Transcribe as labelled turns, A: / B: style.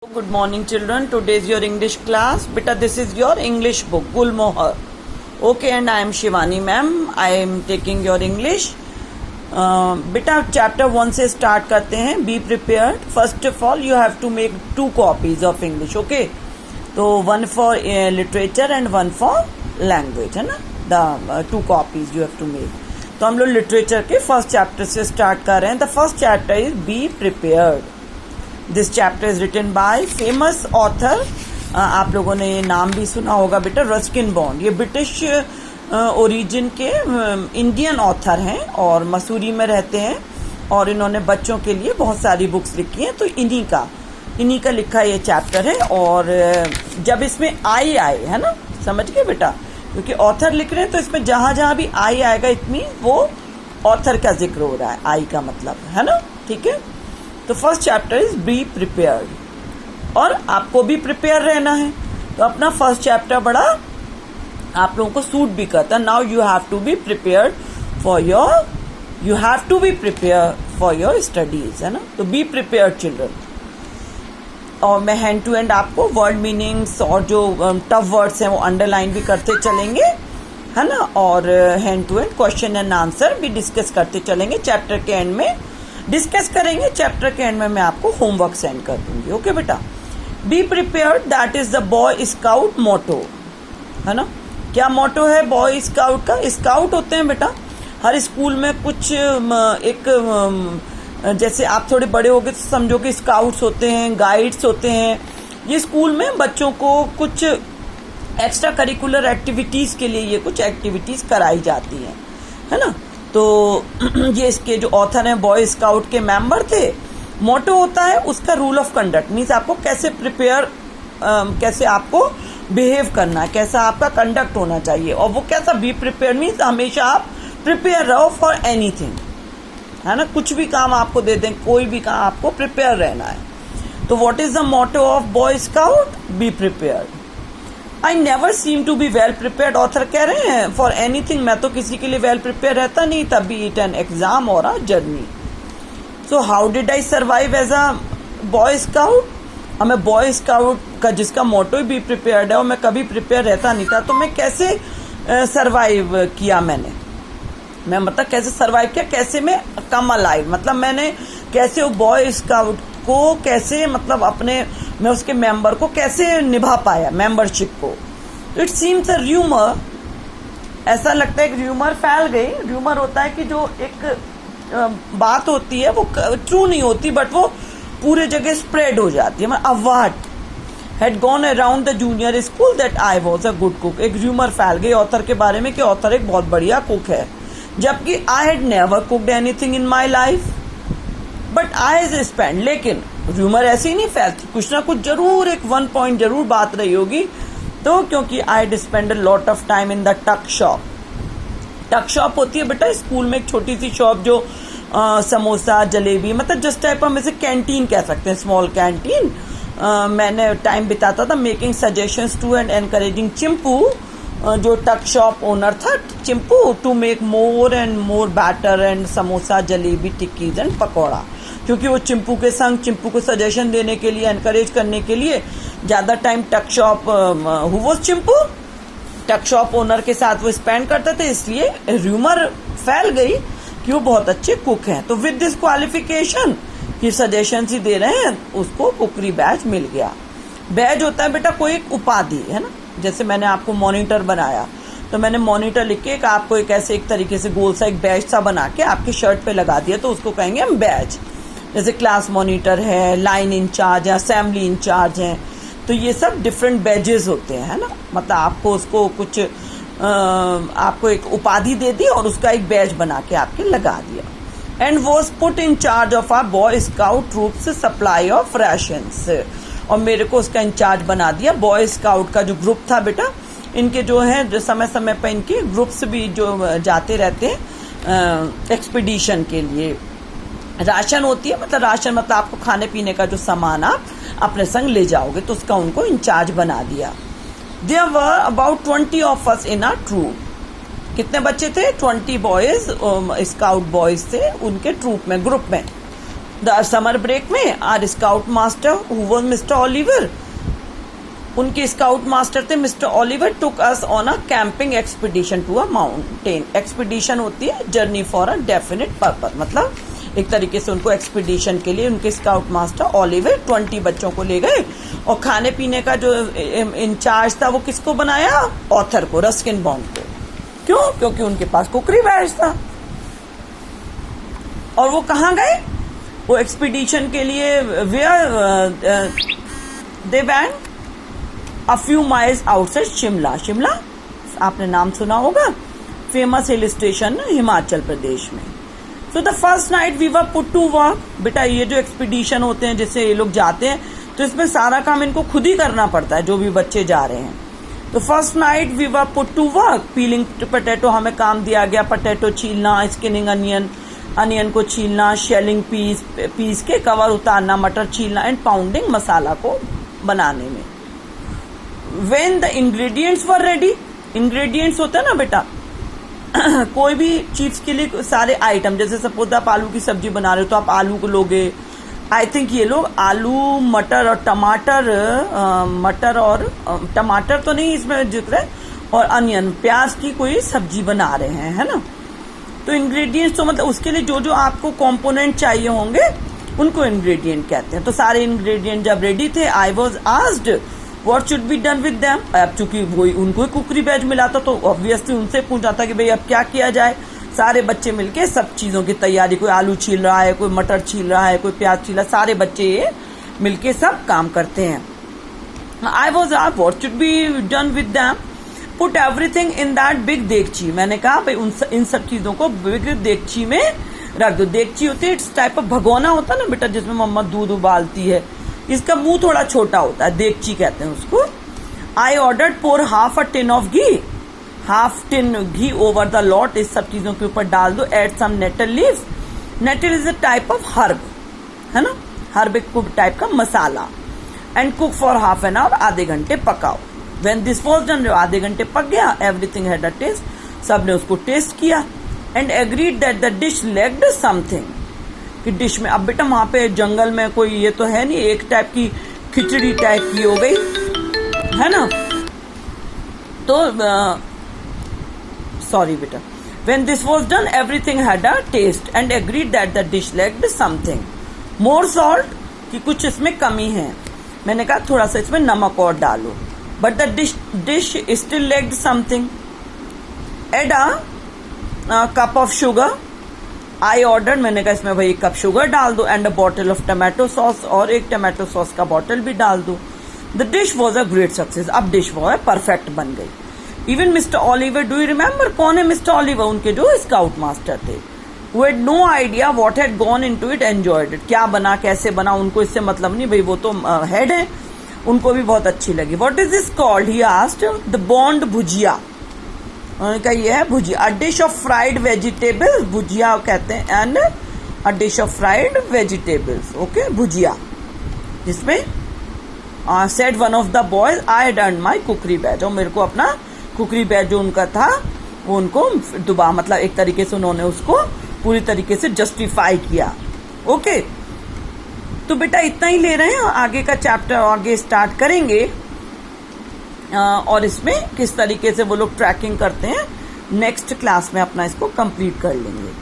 A: Good morning children. Today is your English class. Beta, this is your English book, Gulmohar. Okay, and I am Shivani ma'am. I am taking your English. बेटा chapter 1 से start करते हैं. Be prepared. First of all, you have to make 2 copies of English. Okay. तो one for literature and one for language है ना. The 2 copies you have to make. तो हम लोग literature के first chapter से start कर रहे हैं. The first chapter is Be prepared. This chapter is written by famous author. आप लोगों ने ये नाम भी सुना होगा बेटा, रस्किन बॉन्ड. ये ब्रिटिश ओरिजिन के इंडियन ऑथर हैं और मसूरी में रहते हैं और इन्होंने बच्चों के लिए बहुत सारी बुक्स लिखी हैं. तो इन्हीं का लिखा ये चैप्टर है. और जब इसमें आई आए है ना, समझ गए बेटा, क्योंकि ऑथर लिख रहे हैं तो इसमें जहां जहां भी आई आएगा इतनी वो ऑथर का जिक्र हो रहा है. आई का मतलब है ना, ठीक है. तो first chapter is be prepared और आपको भी प्रिपेयर रहना है. तो अपना फर्स्ट चैप्टर बड़ा आप लोगों को सूट भी करता है. Now you have to be prepared for your studies है ना. तो बी प्रिपेयर्ड चिल्ड्रन. और मैं हैंड टू हैंड आपको वर्ड मीनिंग्स और जो टफ वर्ड्स हैं वो अंडरलाइन भी करते चलेंगे है ना. और hand to hand question and answer भी डिस्कस करते चलेंगे. चैप्टर के एंड में डिस्कस करेंगे. चैप्टर के एंड में मैं आपको होमवर्क सेंड कर दूंगी. ओके बेटा. Be prepared, that is the boy scout motto है ना. क्या मोटो है बॉय स्काउट का? स्काउट होते हैं बेटा हर स्कूल में कुछ एक जैसे आप थोड़े बड़े हो गए तो समझो कि स्काउट्स होते हैं, गाइड्स होते हैं. ये स्कूल में बच्चों को कुछ एक्स्ट्रा करिकुलर एक्टिविटीज के लिए ये कुछ एक्टिविटीज कराई जाती हैं है ना. तो ये इसके जो ऑथर हैं बॉय स्काउट के मेंबर थे. मोटो होता है उसका रूल ऑफ कंडक्ट, मीन्स आपको कैसे आपको बिहेव करना है, कैसा आपका कंडक्ट होना चाहिए. और वो कैसा बी प्रिपेयर मीन्स हमेशा आप प्रिपेयर रहो फॉर एनीथिंग है ना. कुछ भी काम आपको दे दें, कोई भी काम आपको प्रिपेयर रहना है. तो what is the motto of boy scout? Be prepared. I never seem to be well prepared. Author कह रहे हैं फॉर एनीथिंग, मैं तो किसी के लिए वेल प्रिपेयर रहता नहीं, तब भी इट एन एग्जाम और a journey. So how did I survive as a boy scout? हमें बॉय स्काउट का जिसका मोटो ही बी प्रिपेयर्ड है और मैं कभी प्रिपेयर रहता नहीं था, तो मैं कैसे सर्वाइव किया? मैं मतलब कैसे सर्वाइव किया, कैसे मैं कम अलाइव, मतलब मैंने कैसे वो बॉय स्काउट को कैसे मतलब मैं उसके मेंबर को कैसे निभा पाया, मेंबरशिप को. इट सीम्स अ र्यूमर, ऐसा लगता है कि र्यूमर फैल गई. र्यूमर होता है कि जो एक बात होती है वो ट्रू नहीं होती बट वो पूरे जगह स्प्रेड हो जाती है. अफवाह had gone around the junior school that I was a good cook. एक र्यूमर फैल गई ऑथर के बारे में कि ऑथर एक बहुत बढ़िया कुक है, जबकि I had never cooked anything in my life but I has spend. लेकिन र्यूमर ऐसे ही नहीं फैलती, कुछ ना कुछ जरूर एक 1 पॉइंट जरूर बात रही होगी. तो क्योंकि I had spend a lot of time in the टक शॉप. टक शॉप होती है बेटा स्कूल में एक छोटी सी शॉप जो समोसा जलेबी, मतलब जिस टाइप हम इसे कैंटीन कह सकते हैं, स्मॉल कैंटीन. मैंने टाइम बिताता था making suggestions to and encouraging Chimpu, जो टक शॉप ओनर था Chimpu, to make more and more better and samosa jalebi tikkis and pakora. क्योंकि वो चिंपू के संग चिंपू को सजेशन देने के लिए, एनकरेज करने के लिए ज्यादा टाइम टक शॉप चिंपू टक शॉप ओनर के साथ वो स्पेंड करते थे, इसलिए र्यूमर फैल गई कि वो बहुत अच्छे कुक हैं. तो विद दिस क्वालिफिकेशन कि सजेशन ही दे रहे हैं, उसको कुकरी बैच मिल गया. बैच होता है बेटा कोई एक उपाधि है ना. जैसे मैंने आपको मॉनिटर बनाया तो मैंने मॉनिटर लिख के आपको एक तरीके से गोल सा एक बैच सा बना के आपकी शर्ट पे लगा दिया, तो उसको कहेंगे हम बैच. जैसे क्लास मॉनिटर है, लाइन इंचार्ज है, असेंबली इंचार्ज है. तो ये सब डिफरेंट बैजेस होते हैं है ना. मतलब आपको उसको कुछ आपको एक उपाधि दे दी और उसका एक बैच बना के आपके लगा दिया. And was put in charge of our boy scout troops supply of rations. और मेरे को उसका इंचार्ज बना दिया. बॉय स्काउट का जो ग्रुप था बेटा, इनके जो है जो समय समय पर इनके ग्रुप्स भी जो जाते रहते हैं एक्सपीडिशन के लिए. राशन होती है, मतलब राशन मतलब आपको खाने पीने का जो सामान आप अपने संग ले जाओगे, तो उसका उनको इंचार्ज बना दिया. There were about 20 of us in our troop. कितने बच्चे थे? 20 बॉयज स्काउट बॉयज थे उनके ट्रूप में, ग्रुप में. द समर ब्रेक में our scout master who was mister Oliver, उनके स्काउट मास्टर थे mister Oliver, took us on a camping expedition to a mountain. Expedition होती है journey for a definite purpose, मतलब एक तरीके से उनको एक्सपीडिशन के लिए उनके स्काउट मास्टर ओलिवर 20 बच्चों को ले गए, और खाने पीने का जो इंचार्ज था वो किसको बनाया, ऑथर को, रस्किन बॉन्ड को। क्यों? क्योंकि उनके पास कुकरी बैज था। और वो कहाँ गए, वो एक्सपीडिशन के लिए where they went a few miles outside Shimla. Shimla आपने नाम सुना होगा, famous hill station Himachal Pradesh में। So the first night we were put to work. बेटा ये जो एक्सपीडिशन होते हैं जिससे ये लोग जाते हैं तो इसमें सारा काम इनको खुद ही करना पड़ता है, जो भी बच्चे जा रहे हैं। तो first night we were put to work peeling potato, हमें काम दिया गया पोटैटो छीलना, स्किनिंग अनियन को छीलना, शेलिंग पीस के कवर उतारना, मटर छीलना, एंड पाउंडिंग मसाला को बनाने में। When the ingredients were ready, ingredients होता है ना बेटा कोई भी चीज के लिए सारे आइटम, जैसे सपोज आप आलू की सब्जी बना रहे हो तो आप आलू को लोगे, आई थिंक ये लोग आलू मटर और टमाटर तो नहीं इसमें जिक्र है, और अनियन प्याज की कोई सब्जी बना रहे हैं, है ना। तो इंग्रेडिएंट्स तो मतलब उसके लिए जो जो आपको कंपोनेंट चाहिए होंगे उनको इंग्रेडिएंट कहते हैं। तो सारे इंग्रेडिएंट जब रेडी थे, आई was asked what should be done with them. अब चूंकि वही उनको ही कुकरी बैच मिला था तो ऑब्वियसली उनसे पूछा था कि भाई अब क्या किया जाए। सारे बच्चे मिलके सब चीजों की तैयारी, कोई आलू छील रहा है, कोई मटर छील रहा है, कोई प्याज छील रहा है, सारे बच्चे ये मिलके सब काम करते हैं। I was asked what should be done with them, put everything in that big देगची। मैंने कहा भाई इन सब चीजों को बिग देगची में रख दो। देगची होती है इट्स टाइप ऑफ भगोना होता है ना बेटा, जिसमें मम्मा दूध उबालती है, इसका मुंह थोड़ा छोटा होता है, देगची कहते हैं उसको। I ordered pour half a tin of ghee, half tin ghee over the lot, इस सब चीजों के ऊपर डाल दो। Add some nettle leaves, nettle is a type of herb, है ना, हर्ब एक टाइप का मसाला। And cook for half an hour, आधे घंटे पकाओ। When this was done, आधे घंटे पक गया, एवरीथिंग हैड अ टेस्ट, सबने उसको टेस्ट किया। And agreed that the dish lacked something, कि डिश में, अब बेटा वहां पे जंगल में कोई ये तो है नहीं, एक टाइप की खिचड़ी टाइप की हो गई, है ना। तो सॉरी बेटा, when this was done everything had a taste and agreed that the dish lacked something more salt, कि कुछ इसमें कमी है। मैंने कहा थोड़ा सा इसमें नमक और डालो। But the dish still lacked something. Add a cup of sugar. I ordered, मैंने कहा इसमें भाई 1 कप शुगर डाल दो, and a bottle of tomato sauce, और एक टमाटो सॉस का बॉटल भी डाल दो। The dish was a great success, अब डिश वो है परफेक्ट बन गई। Even mister Oliver, do you remember कौन है मिस्टर ओलिवर, उनके जो स्काउट मास्टर थे, who had no idea what had gone into it, enjoyed it, क्या बना कैसे बना उनको इससे मतलब नहीं, भाई वो तो हेड है, उनको भी बहुत अच्छी लगी। What is this called, he asked. The bond bhujia, उन्होंने कहा ये है bhujia. A dish of fried vegetables, bhujia कहते हैं, and a dish of fried vegetables, okay, bhujia. जिसमें said one of the boys, I had earned my cookery badge, और मेरे को अपना कुकरी बैच जो उनका था वो उनको दुबा, मतलब एक तरीके से उन्होंने उसको पूरी तरीके से जस्टिफाई किया, ओके। तो बेटा इतना ही ले रहे हैं, आगे का चैप्टर आगे स्टार्ट करेंगे, और इसमें किस तरीके से वो लोग ट्रैकिंग करते हैं नेक्स्ट क्लास में अपना इसको कंप्लीट कर लेंगे।